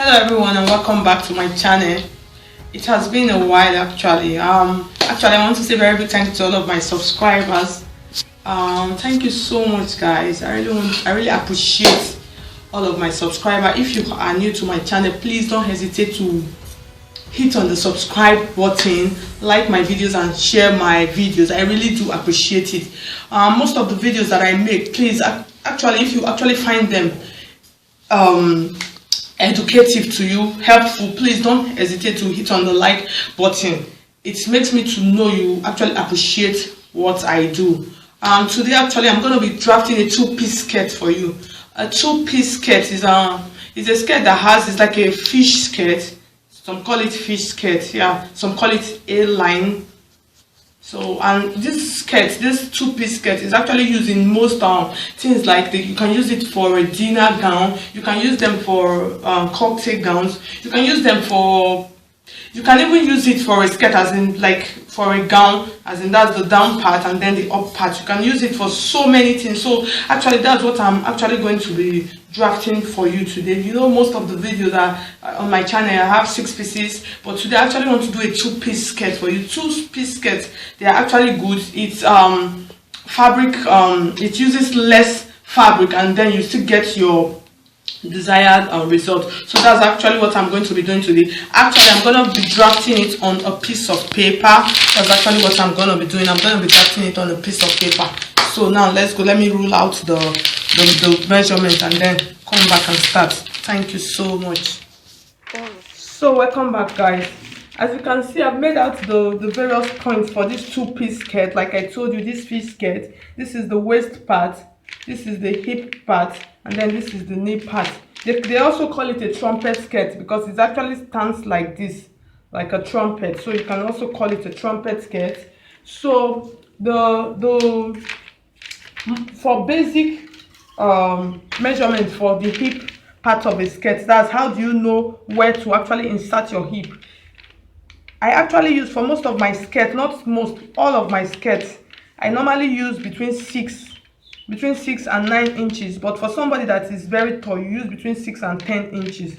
Hello everyone and welcome back to my channel. It has been a while actually. I want to say very big thank you to all of my subscribers. Thank you so much guys. I really appreciate all of my subscribers. If you are new to my channel, please don't hesitate to hit on the subscribe button, like my videos and share my videos. I really do appreciate it. Most of the videos that I make, please if you actually find them educative to you, helpful, please don't hesitate to hit on the like button. It makes me to know you actually appreciate what I do. Today I'm going to be drafting a two-piece skirt for you. A two-piece skirt is a skirt that is like a fish skirt. Some call it fish skirt, yeah, some call it A-line. So, and this two-piece skirt is actually used in most things like you can use it for a dinner gown, you can use them for cocktail gowns, you can use them for, you can even use it for a skirt, as in like for a gown, as in that's the down part and then the up part. You can use it for so many things. So actually that's what I'm actually going to be drafting for you today. You know, most of the videos are on my channel, I have 6 pieces, but today I actually want to do a two-piece skirt for you. Two-piece skirts, they are actually good. It's fabric, it uses less fabric and then you still get your desired result. So that's actually what I'm going to be doing today. Actually, I'm going to be drafting it on a piece of paper. That's actually what I'm going to be doing. I'm going to be drafting it on a piece of paper. So now let's go. Let me rule out the measurements and then come back and start. Thank you so much. So welcome back guys. As you can see, I've made out the various points for this two-piece skirt. Like I told you, this fish skirt, this is the waist part, this is the hip part, and then this is the knee part. They also call it a trumpet skirt because it actually stands like this, like a trumpet. So you can also call it a trumpet skirt. So for basic measurement for the hip part of a skirt, that's how do you know where to actually insert your hip. I actually use, for most of my skirts, not most, all of my skirts, I normally use between 6 and 9 inches, but for somebody that is very tall, you use between 6 and 10 inches.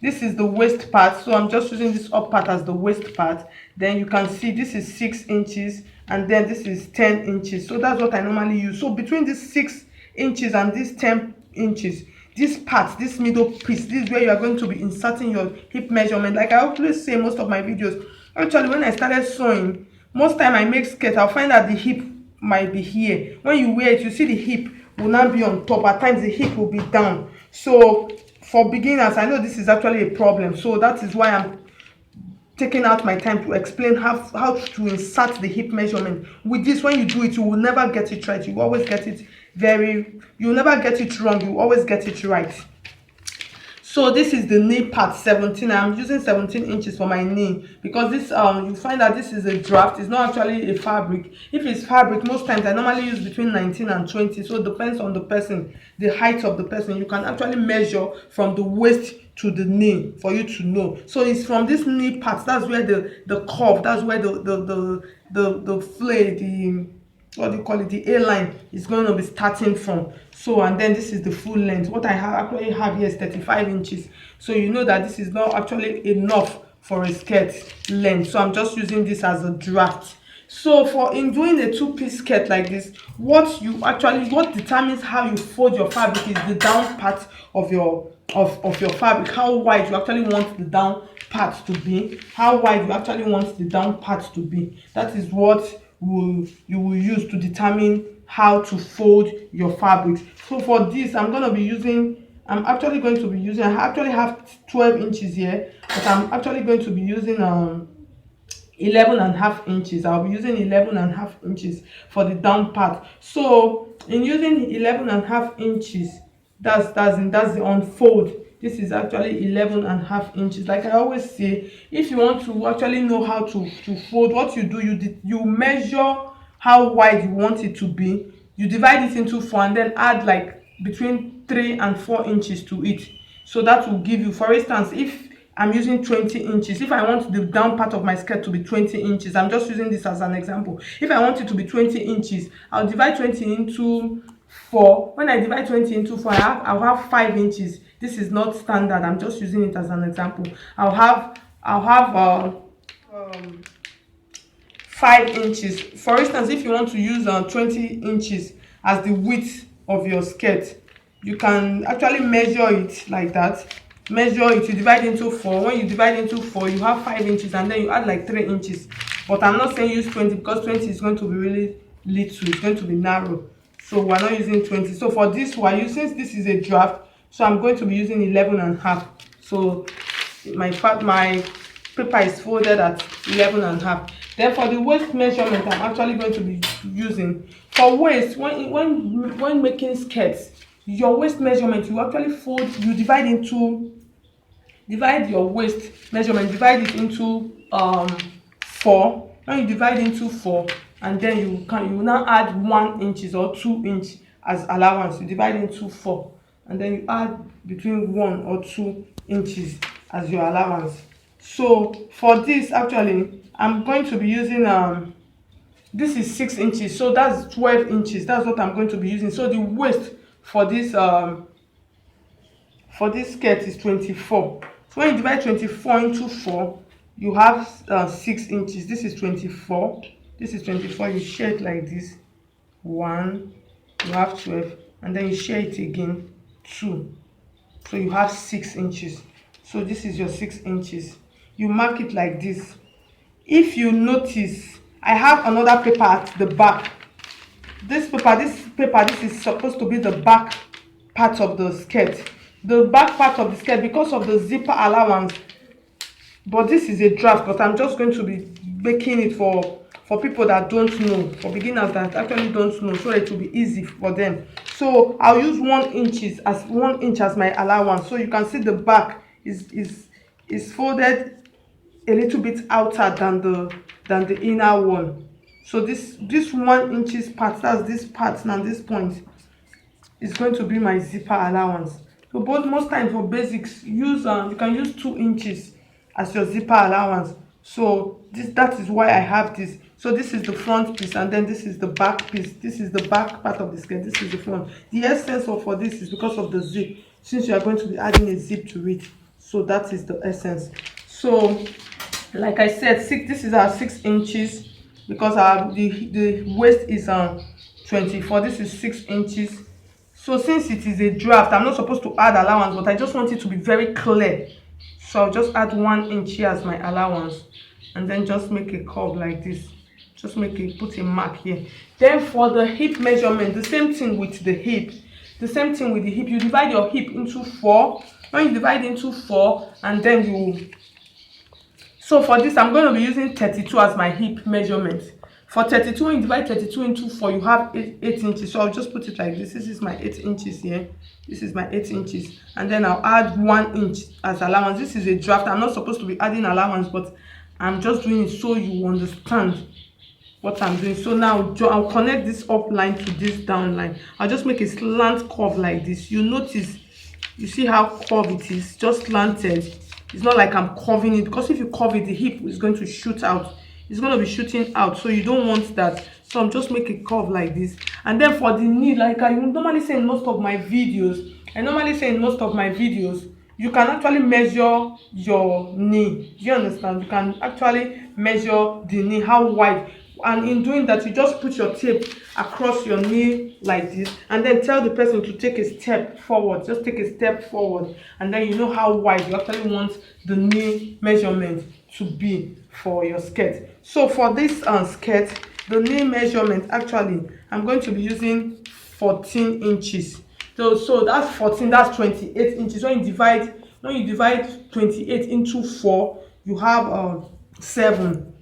This is the waist part, so I'm just using this up part as the waist part. Then you can see this is 6 inches and then this is 10 inches. So that's what I normally use. So between this 6 inches and this 10 inches, this part, this middle piece, this is where you are going to be inserting your hip measurement. Like I always say in most of my videos, actually when I started sewing, most time I make skirt, I'll find that the hip might be here. When you wear it, you see the hip will not be on top. At times the hip will be down. So for beginners, I know this is actually a problem. So that is why I'm taking out my time to explain how to insert the hip measurement. With this, when you do it, you will never get it right. You always get it you'll never get it wrong. You always get it right. So this is the knee part, 17. I'm using 17 inches for my knee because this you find that this is a draft. It's not actually a fabric. If it's fabric, most times I normally use between 19 and 20. So it depends on the person, the height of the person. You can actually measure from the waist to the knee for you to know. So it's from this knee part, that's where the curve, that's where the flay, what do you call it, the A-line is going to be starting from. So, and then this is the full length. What I actually have here is 35 inches. So you know that this is not actually enough for a skirt length. So I'm just using this as a draft. So in doing a two-piece skirt like this, what determines how you fold your fabric is the down part of your fabric. How wide you actually want the down part to be. How wide you actually want the down part to be. That is what you will use to determine how to fold your fabrics. So for this, I actually have 12 inches here, but I'm actually going to be using 11.5 inches. I'll be using 11.5 inches for the down part. So in using 11.5 inches, that's the unfold. This is actually 11.5 inches. Like I always say, if you want to actually know how to fold, what you do, you measure how wide you want it to be. You divide it into 4 and then add like between 3 and 4 inches to it. So that will give you, for instance, if I'm using 20 inches, if I want the down part of my skirt to be 20 inches, I'm just using this as an example. If I want it to be 20 inches, I'll divide 20 into 4, when I divide 20 into 4, I'll have 5 inches. This is not standard, I'm just using it as an example. I'll have 5 inches. For instance, if you want to use 20 inches as the width of your skirt, you can actually measure it like that. Measure it, you divide into 4. When you divide into 4, you have 5 inches, and then you add like 3 inches. But I'm not saying use 20 because 20 is going to be really little, it's going to be narrow. So we're not using 20. So for this one, since this is a draft, so I'm going to be using 11.5. So my paper is folded at 11.5. Then for the waist measurement, I'm actually going to be using, for waist, when making skirts, your waist measurement, you actually fold, you divide your waist measurement, divide it into 4. When you divide into 4, and then you now add 1 inches or 2 inch as allowance. You divide into 4, and then you add between 1 or 2 inches as your allowance. So for this, actually, I'm going to be using this is 6 inches, so that's 12 inches. That's what I'm going to be using. So the waist for this skirt is 24. So when you divide 24 into 4, you have 6 inches. This is 24. This is 24. You share it like this. 1, you have 12, and then you share it again, 2. So you have 6 inches. So this is your 6 inches. You mark it like this. If you notice, I have another paper at the back. This paper, this is supposed to be the back part of the skirt. The back part of the skirt, because of the zipper allowance, but this is a draft, but I'm just going to be making it for people that don't know, for beginners that actually don't know, so it will be easy for them. So I'll use 1 inch as my allowance. So you can see the back is folded a little bit outer than the inner one. So this 1 inches part, that's this part and this point, is going to be my zipper allowance. So most times for basics, you can use 2 inches as your zipper allowance. So that is why I have this. So this is the front piece, and then this is the back piece. This is the back part of the skirt, this is the front. The essence for this is because of the zip, since you are going to be adding a zip to it. So that is the essence. So like I said, this is our 6 inches, because the waist is 24. This is 6 inches. So since it is a draft, I'm not supposed to add allowance, but I just want it to be very clear. So I'll just add 1 inch here as my allowance, and then just make a curve like this. Just put a mark here. Then for the hip measurement, the same thing with the hip. You divide your hip into 4. When you divide into 4, and then so for this, I'm going to be using 32 as my hip measurement. For 32, when you divide 32 into 4, you have 8 inches. So I'll just put it like this. This is my 8 inches here. This is my 8 inches. And then I'll add 1 inch as allowance. This is a draft. I'm not supposed to be adding allowance, but I'm just doing it so you understand what I'm doing. So now I'll connect this up line to this down line. I'll just make a slant curve like this. You notice, you see how curved it is, just slanted. It's not like I'm curving it, because if you curve it, the hip is going to shoot out. It's going to be shooting out, so you don't want that. So I'm just making a curve like this. And then for the knee, like I normally say in most of my videos, you can actually measure your knee. Do you understand? You can actually measure the knee, how wide. And in doing that, you just put your tape across your knee like this, and then tell the person to take a step forward. Just take a step forward, and then you know how wide you actually want the knee measurement to be for your skirt. So for this skirt, the knee measurement, actually I'm going to be using 14 inches. So that's 14, that's 28 inches. When you divide 28 into 4, you have 7.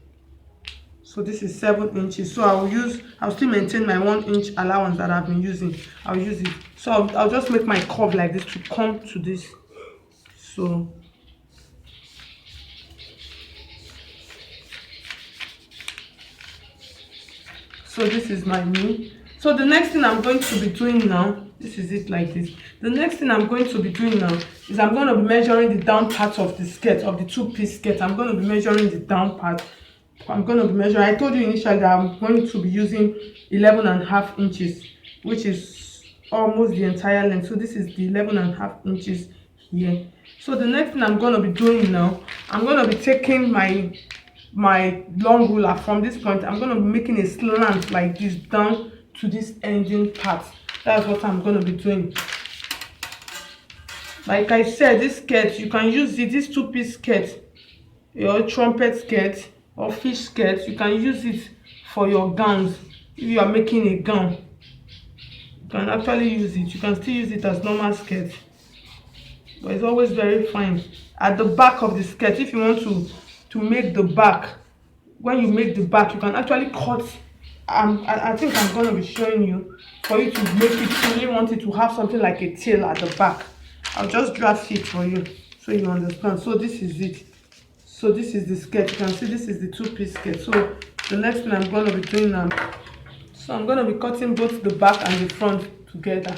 So this is 7 inches. So I'll still maintain my 1 inch allowance that I've been using. I'll use it. So I'll just make my curve like this to come to this. So this is my knee. So the next thing I'm going to be doing now, this is it like this. The next thing I'm going to be doing now is I'm going to be measuring the down part of the skirt, of the 2-piece skirt. I'm going to be measuring the down part. I told you initially that I'm going to be using 11.5 inches, which is almost the entire length. So this is the 11.5 inches here. So the next thing I'm going to be doing now, I'm going to be taking my long ruler from this point. I'm going to be making a slant like this down to this ending part. That's what I'm going to be doing. Like I said, this skirt, you can use it, this two-piece skirt, your trumpet skirt or fish skirt, you can use it for your gowns. If you are making a gown, you can actually use it. You can still use it as normal skirt, but it's always very fine. At the back of the skirt, if you want to make the back, when you make the back, you can actually cut. I think I'm going to be showing you, for you to make it, you really want it to have something like a tail at the back. I'll just draft it for you so you understand. So this is it. So this is the skirt. You can see this is the two-piece skirt. So the next thing I'm going to be doing now, so I'm going to be cutting both the back and the front together.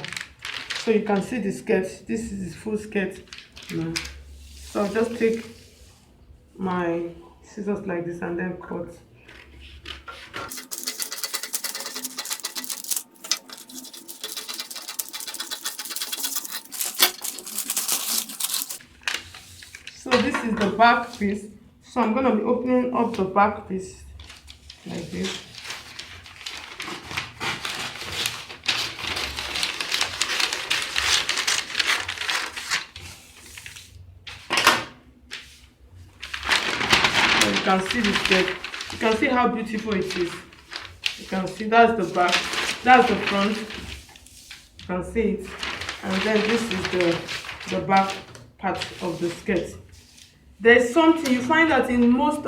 So you can see the skirt. This is the full skirt. So I'll just take my scissors like this and then cut. So this is the back piece. So I'm going to be opening up the back piece like this. So you can see the skirt. You can see how beautiful it is. You can see that's the back, that's the front. You can see it. And then this is the back part of the skirt. There's something you find that in most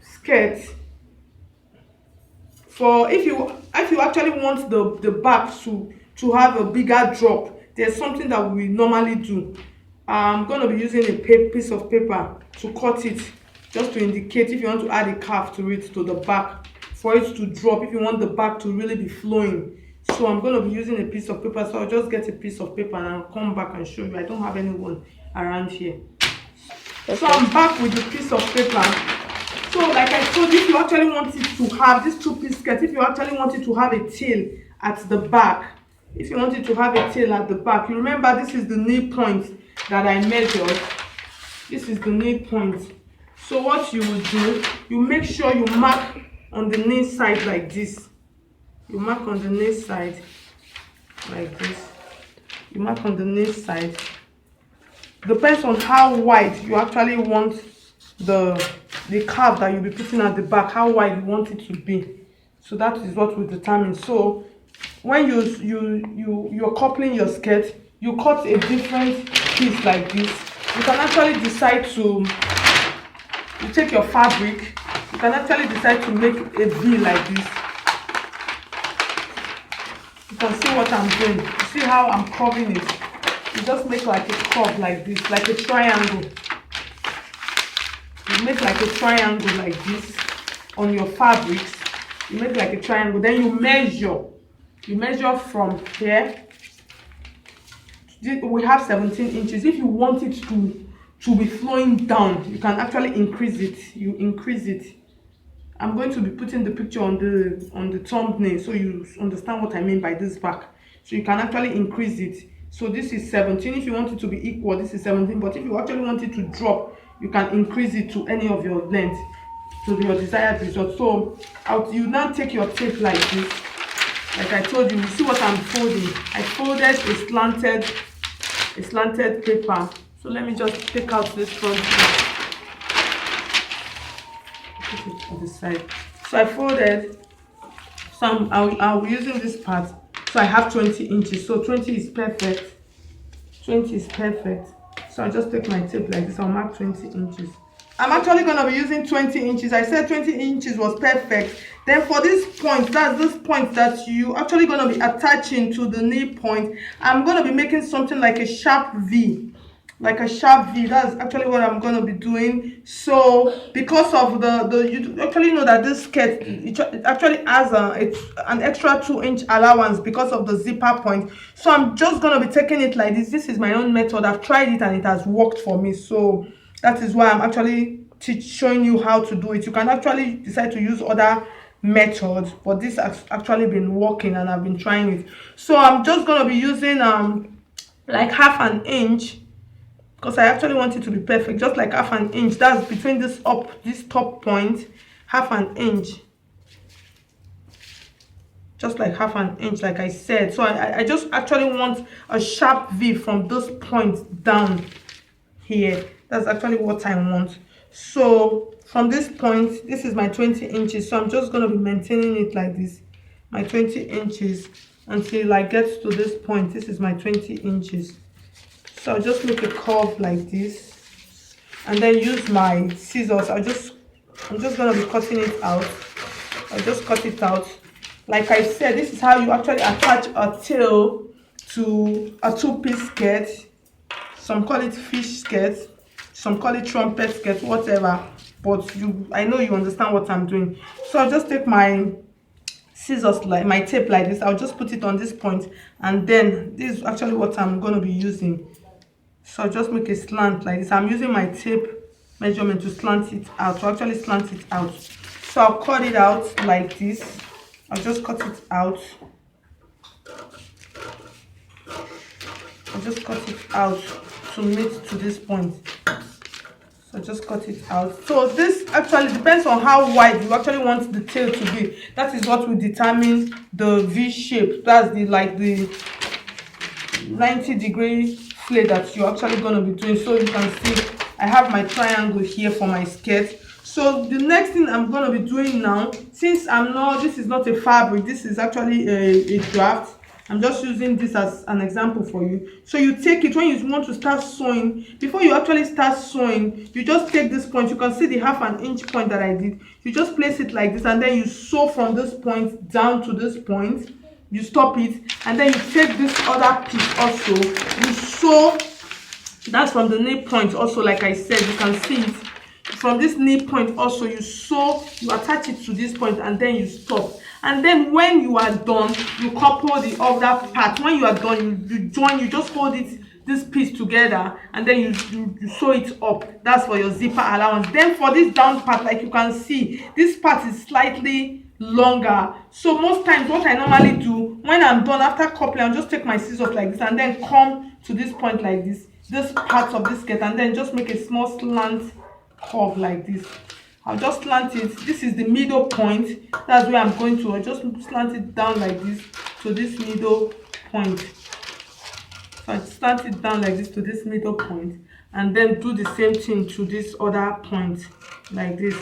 skirts, for if you actually want the back to have a bigger drop, there's something that we normally do. I'm going to be using a piece of paper to cut it, just to indicate if you want to add a curve to it, to the back, for it to drop, if you want the back to really be flowing. So I'm going to be using a piece of paper. So I'll just get a piece of paper and I'll come back and show you. I don't have anyone around here. Okay. So I'm back with the piece of paper. So like I told you, if you actually want it to have this two-piece skirt, if you actually want it to have a tail at the back, if you want it to have a tail at the back, you remember this is the knee point that I measured. This is the knee point. So what you will do, you make sure you mark on the knee side like this. You mark on the knee side like this. You mark on the knee side. Depends on how wide you actually want the curve that you'll be putting at the back, how wide you want it to be. So that is what will determine. So when you're coupling your skirt, you cut a different piece like this. You can actually decide to, you take your fabric, you can actually decide to make a V like this. You can see what I'm doing. You see how I'm curving it? You just make like a curve like this, like a triangle. You make like a triangle like this on your fabrics. You make like a triangle. Then you measure. You measure from here. We have 17 inches. If you want it to be flowing down, you can actually increase it. You increase it. I'm going to be putting the picture on the thumbnail so you understand what I mean by this back. So you can actually increase it. So this is 17. If you want it to be equal, this is 17. But if you actually want it to drop, you can increase it to any of your length, to your desired result. So you now take your tape like this. Like I told you, you see what I'm folding. I folded a slanted paper. So let me just take out this front piece. Put it on the side. So I folded. So I'll be using this part. So I have 20 inches. So 20 is perfect. 20 is perfect. So I'll just take my tape like this. I'll mark 20 inches. I'm actually going to be using 20 inches. I said 20 inches was perfect. Then for this point, that's this point that you actually going to be attaching to the knee point, I'm going to be making something like a sharp V. Like a sharp V. That's actually what I'm going to be doing. So because of you actually know that this skirt, it actually has an extra 2-inch allowance because of the zipper point. So I'm just going to be taking it like this. This is my own method. I've tried it and it has worked for me. So that is why I'm actually showing you how to do it. You can actually decide to use other method, but this has actually been working and I've been trying it. So I'm just going to be using like half an inch, because I actually want it to be perfect, just like half an inch. That's between this top point, half an inch, just like half an inch, like I said. So I just actually want a sharp V from this point down here. That's actually what I want. So from this point, this is my 20 inches, so I'm just going to be maintaining it like this, my 20 inches, until I get to this point. This is my 20 inches. So I'll just make a curve like this and then use my scissors. I'm just going to be cutting it out. I'll just cut it out. Like I said, this is how you actually attach a tail to a two-piece skirt. Some call it fish skirt, some call it trumpet skirt, whatever. But I know you understand what I'm doing. So I'll just take my scissors, like my tape like this. I'll just put it on this point, and then this is actually what I'm going to be using. So I'll just make a slant like this. I'm using my tape measurement to slant it out, to actually slant it out. So I'll cut it out like this. I'll just cut it out. I'll just cut it out to meet to this point. So just cut it out. So this actually depends on how wide you actually want the tail to be. That is what will determine the V shape. That's the 90-degree flay that you're actually going to be doing. So you can see I have my triangle here for my skirt. So the next thing I'm going to be doing now, since this is not a fabric, this is actually a draft. I'm just using this as an example for you. So you take it when you want to start sewing. Before you actually start sewing, you just take this point. You can see the half an inch point that I did. You just place it like this, and then you sew from this point down to this point. You stop it, and then you take this other piece also. You sew. That's from the knee point also, like I said. You can see it. From this knee point also, you sew, you attach it to this point, and then you stop. And then when you are done, you couple the other part. When you are done, you join, you just hold this piece together, and then you sew it up. That's for your zipper allowance. Then for this down part, like you can see, this part is slightly longer. So most times what I normally do when I'm done after coupling, I'll just take my scissors like this and then come to this point like this part of this skirt, and then just make a small slant curve like this. I'll just slant it. This is the middle point. That's where I'm going to. I'll just slant it down like this to this middle point. So I slant it down like this to this middle point, and then do the same thing to this other point like this,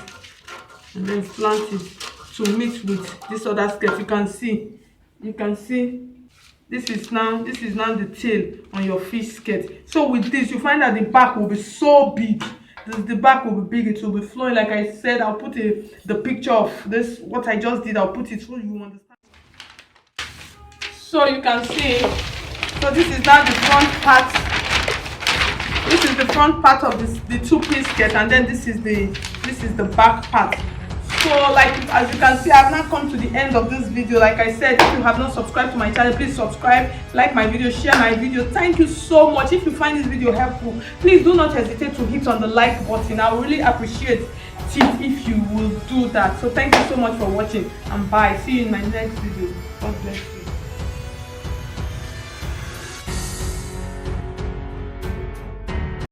and then slant it to meet with this other skirt. You can see this is now the tail on your fish skirt. So with this, you find that the back will be so big. The back will be big, it will be flowing. Like I said, I'll put the picture of this, what I just did. I'll put it so you understand. So you can see, so this is now the front part. This is the front part of the two-piece skirt, and then this is the back part. So like as you can see, I've now come to the end of this video. Like I said, if you have not subscribed to my channel, please subscribe, like my video, share my video. Thank you so much. If you find this video helpful, please do not hesitate to hit on the like button. I will really appreciate it if you will do that. So thank you so much for watching, and bye. See you in my next video. God bless.